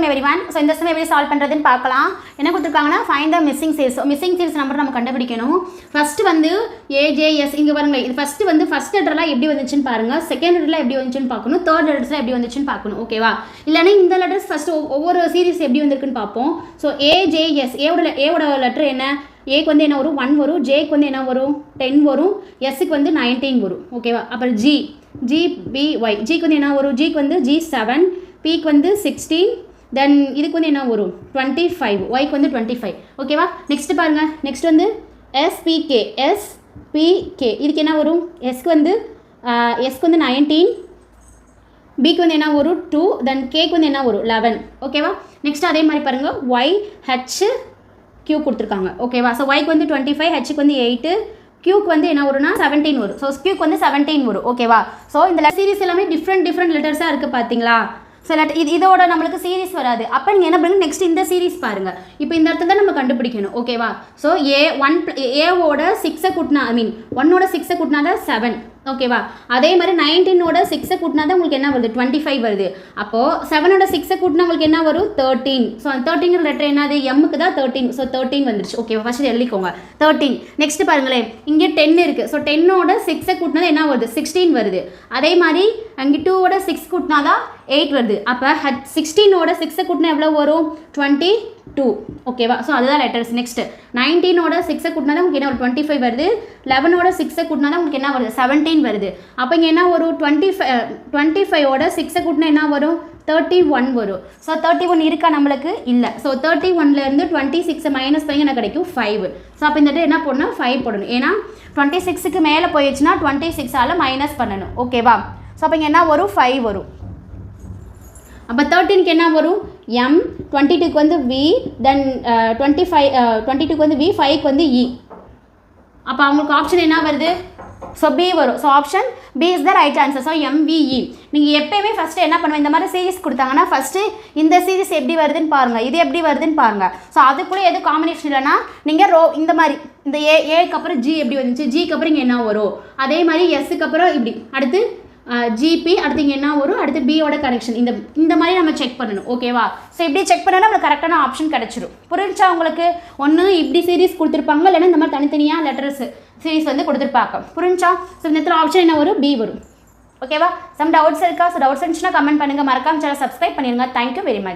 everyone. So இந்த some எப்படி solve பண்றதுன்னு பார்க்கலாம். என்ன கொடுத்திருக்காங்கன்னா find the missing series. So missing series number நம்ம கண்டுபிடிக்கணும். ஃபர்ஸ்ட் வந்து AJS இங்க பாருங்க. இது ஃபர்ஸ்ட் லெட்டர்ல எப்படி வந்துச்சுன்னு பாருங்க. செகண்ட் லெட்டர்ல எப்படி வந்துச்சுன்னு பார்க்கணும். தேர்ட் லெட்டர்ஸ்ல எப்படி வந்துச்சுன்னு பார்க்கணும். ஓகேவா? இல்லனா இந்த லெட்டர்ஸ் ஃபர்ஸ்ட் ஒவ்வொரு சீரிஸ் எப்படி வந்திருக்குன்னு பார்ப்போம். So AJS A ஓட லெட்டர் என்ன? A க்கு வந்து என்ன வரும் 1 வரும், J க்கு வந்து என்ன வரும் 10 வரும், S க்கு வந்து 19 வரும். ஓகேவா? அப்புறம் GBY G க்கு வந்து என்ன வரும்? G க்கு வந்து G7, P க்கு வந்து 16, தென் இதுக்கு வந்து என்ன வரும் 25, Y க்கு வந்து 25. ஓகேவா? நெக்ஸ்ட் பாருங்க. நெக்ஸ்ட் வந்து SPK இதுக்கு என்ன வரும்? S க்கு வந்து 19, B க்கு வந்து என்ன வரும் 2, தென் K க்கு வந்து என்ன வரும் 11. ஓகேவா? நெக்ஸ்ட் அதே மாதிரி பாருங்க YHQ கொடுத்துருக்காங்க. ஓகேவா? ஸோ Y க்கு வந்து 25, H க்கு வந்து 8, Q க்கு வந்து என்ன வரும்னா 17 வரும். ஸோ Q க்கு வந்து 17 வரும். ஓகேவா? ஸோ இந்த சீரிஸ் எல்லாமே டிஃப்ரெண்ட் லெட்டர்ஸாக இருக்குது பார்த்தீங்களா? ஸோ இதோட நம்மளுக்கு சீரிஸ் வராது. அப்போ நீங்கள் என்ன பண்ணுங்க, நெக்ஸ்ட் இந்த சீரிஸ் பாருங்கள். இப்போ இந்த இடத்துல தான் நம்ம கண்டுபிடிக்கணும். ஓகேவா? ஸோ ஏவோட 6 கூட்டினா 1ஓட 6 கூட்டினா தான் 7. ஓகேவா? அதே மாதிரி 19ஓட 6 கூட்டினா தான் உங்களுக்கு என்ன வருது 25 வருது. அப்போது 7ஓட 6 கூட்டினா உங்களுக்கு என்ன வரும் 13. ஸோ 13 லெட்டர் என்னது எம்முக்கு தான் 13. ஸோ 13 வந்துருச்சு. ஓகேவா? ஃபஸ்ட்டு எழுதிக்கோங்க 13. நெக்ஸ்ட் பாருங்களேன், இங்கே 10 இருக்குது. ஸோ 10ஓட 6 கூட்டினா என்ன வருது 16 வருது. அதே மாதிரி அங்கே 2ஓட 6 கூட்டினா தான் 8 வருது. அப்போ 16ஓட 6 கூட்டினா எவ்வளோ வரும் 22. ஓகேவா? ஸோ அதுதான் லெட்டர்ஸ். நெக்ஸ்ட் 19ஓட 6 கூட்டினா தான் உங்களுக்கு என்ன ஒரு 25 வருது. 11ஓட 6 கூட்டினா தான் உங்களுக்கு என்ன வருது 17 வருது. அப்போ இங்கே என்ன வரும் 25ஓட 6 கூட்டினா என்ன வரும் 31 வரும். ஸோ 31 இருக்கா நம்மளுக்கு இல்லை. ஸோ 31லேருந்து 26 மைனஸ் பண்ணி என்ன கிடைக்கும் 5. ஸோ அப்போ இந்த என்ன போடணும் 5 போடணும். ஏன்னா 26க்கு மேலே போயிடுச்சுன்னா 26ஆல் மைனஸ் பண்ணணும். ஓகேவா? ஸோ அப்போ இங்கே என்ன வரும் 5 வரும். அப்போ 13க்கு என்ன வரும் M, 22க்கு வந்து V, தென் 22க்கு வந்து V, 5க்கு வந்து E. அப்போ அவங்களுக்கு ஆப்ஷன் என்ன வருது? ஸோ B வரும். So option B is the right answer. So MVE. நீங்கள் எப்போயுமே ஃபஸ்ட்டு என்ன பண்ணுவேன், இந்த மாதிரி சீரிஸ் கொடுத்தாங்கன்னா ஃபஸ்ட்டு இந்த சீரிஸ் எப்படி வருதுன்னு பாருங்கள், இது எப்படி வருதுன்னு பாருங்கள். ஸோ அதுக்குள்ளே எது காம்பினேஷன் இல்லைன்னா நீங்கள் இந்த மாதிரி இந்த ஏக்கு அப்புறம் G எப்படி வந்துச்சு, Gக்கு அப்புறம் இங்கே என்ன வரும், அதே மாதிரி Sக்கு அப்புறம் இப்படி அடுத்து GP, அடுத்து இங்கே என்ன வரும், அடுத்து பியோட கனெக்ஷன் இந்த மாதிரி நம்ம செக் பண்ணணும். ஓகேவா? ஸோ இப்படி செக் பண்ணால் நம்மளுக்கு கரெக்டான ஆப்ஷன் கிடச்சிடும். புரிஞ்சா உங்களுக்கு? ஒன்று இப்படி சீரிஸ் கொடுத்துருப்பாங்க, இல்லைன்னா இந்த மாதிரி தனித்தனியாக லெட்டர்ஸ் சீரிஸ் வந்து கொடுத்துருப்பாங்க. புரிஞ்சா? ஸோ இந்த இடத்துல ஆப்ஷன் என்ன வரும் B வரும். ஓகேவா? சம் டவுட்ஸ் இருக்கா? ஸோ டவுட்ஸ் இருந்துச்சுன்னா கமெண்ட் பண்ணுங்கள். மறக்காம சேனல் சப்ஸ்கிரைப் பண்ணிடுங்க. Thank you very much.